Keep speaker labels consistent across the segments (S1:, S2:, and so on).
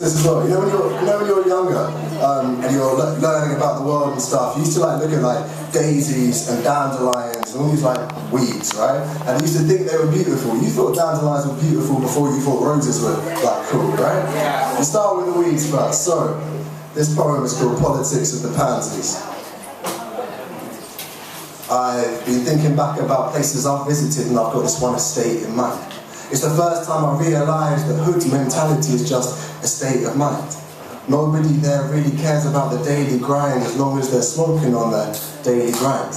S1: This as well. When you're younger and you're learning about the world and stuff, you used to look at daisies and dandelions and all these weeds, right? And you used to think they were beautiful. You thought dandelions were beautiful before you thought roses were cool, right? Yeah. You start with the weeds first. So this poem is called Politics of the Pansies. I've been thinking back about places I've visited and I've got this one estate in mind. It's the first time I realised that hood mentality is just a state of mind. Nobody there really cares about the daily grind as long as they're smoking on their daily grind.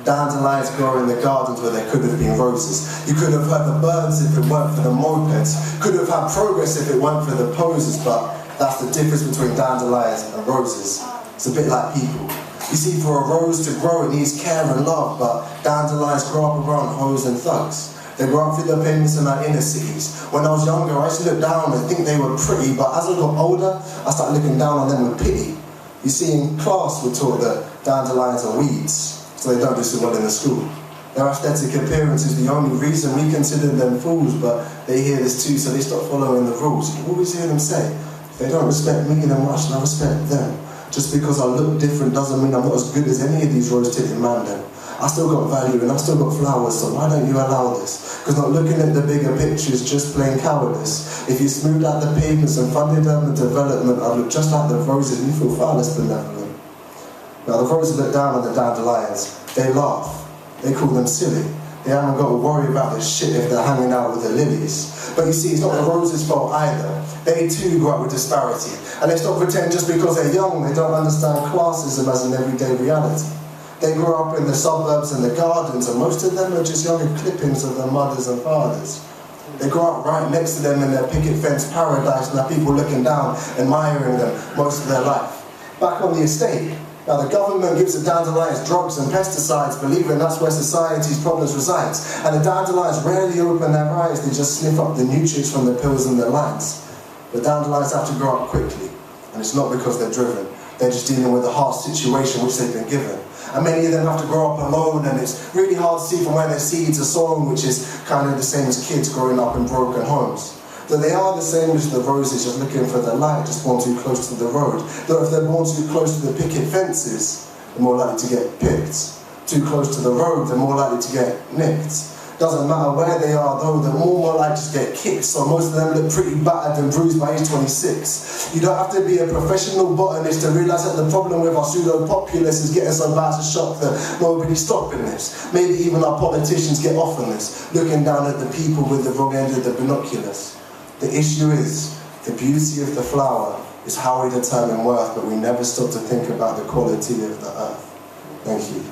S1: Dandelions grow in the gardens where there could have been roses. You could have heard the birds if it weren't for the mopeds. Could have had progress if it weren't for the posers, but that's the difference between dandelions and roses. It's a bit like people. You see, for a rose to grow it needs care and love, but dandelions grow up around hoes and thugs. They grow up through the pavements in our inner cities. When I was younger, I used to look down and think they were pretty, but as I got older, I started looking down on them with pity. You see, in class we're taught that dandelions are weeds, so they don't do so well in the school. Their aesthetic appearance is the only reason we consider them fools, but they hear this too, so they stop following the rules. You always hear them say, if they don't respect me, then why should I respect them? Just because I look different doesn't mean I'm not as good as any of these rose-tipped man then. I still got value and I still got flowers, so why don't you allow this? Because not looking at the bigger picture is just plain cowardice. If you smoothed out the pavements and funded urban development, I'd look just like the roses and you feel far less benevolent. Now the roses look down on the dandelions. They laugh. They call them silly. They haven't got to worry about this shit if they're hanging out with the lilies. But you see, it's not the roses' fault either. They too grow up with disparity. And they stop pretending just because they're young, they don't understand classism as an everyday reality. They grow up in the suburbs and the gardens, and most of them are just younger clippings of their mothers and fathers. They grow up right next to them in their picket fence paradise, and have people looking down, admiring them most of their life. Back on the estate, now the government gives the dandelions drugs and pesticides, believing that's where society's problems reside. And the dandelions rarely open their eyes, they just sniff up the nutrients from the pills in their lines. The dandelions have to grow up quickly, and it's not because they're driven. They're just dealing with a harsh situation which they've been given. And many of them have to grow up alone, and it's really hard to see from where their seeds are sown, which is kind of the same as kids growing up in broken homes. Though they are the same as the roses, just looking for the light, just born too close to the road. Though if they're born too close to the picket fences, they're more likely to get picked. Too close to the road, they're more likely to get nicked. Doesn't matter where they are though, they're more likely to get kicked, so most of them look pretty battered and bruised by age 26. You don't have to be a professional botanist to realise that the problem with our pseudo-populace is getting so bad to shock that nobody's stopping this. Maybe even our politicians get off on this, looking down at the people with the wrong end of the binoculars. The issue is, the beauty of the flower is how we determine worth, but we never stop to think about the quality of the earth. Thank you.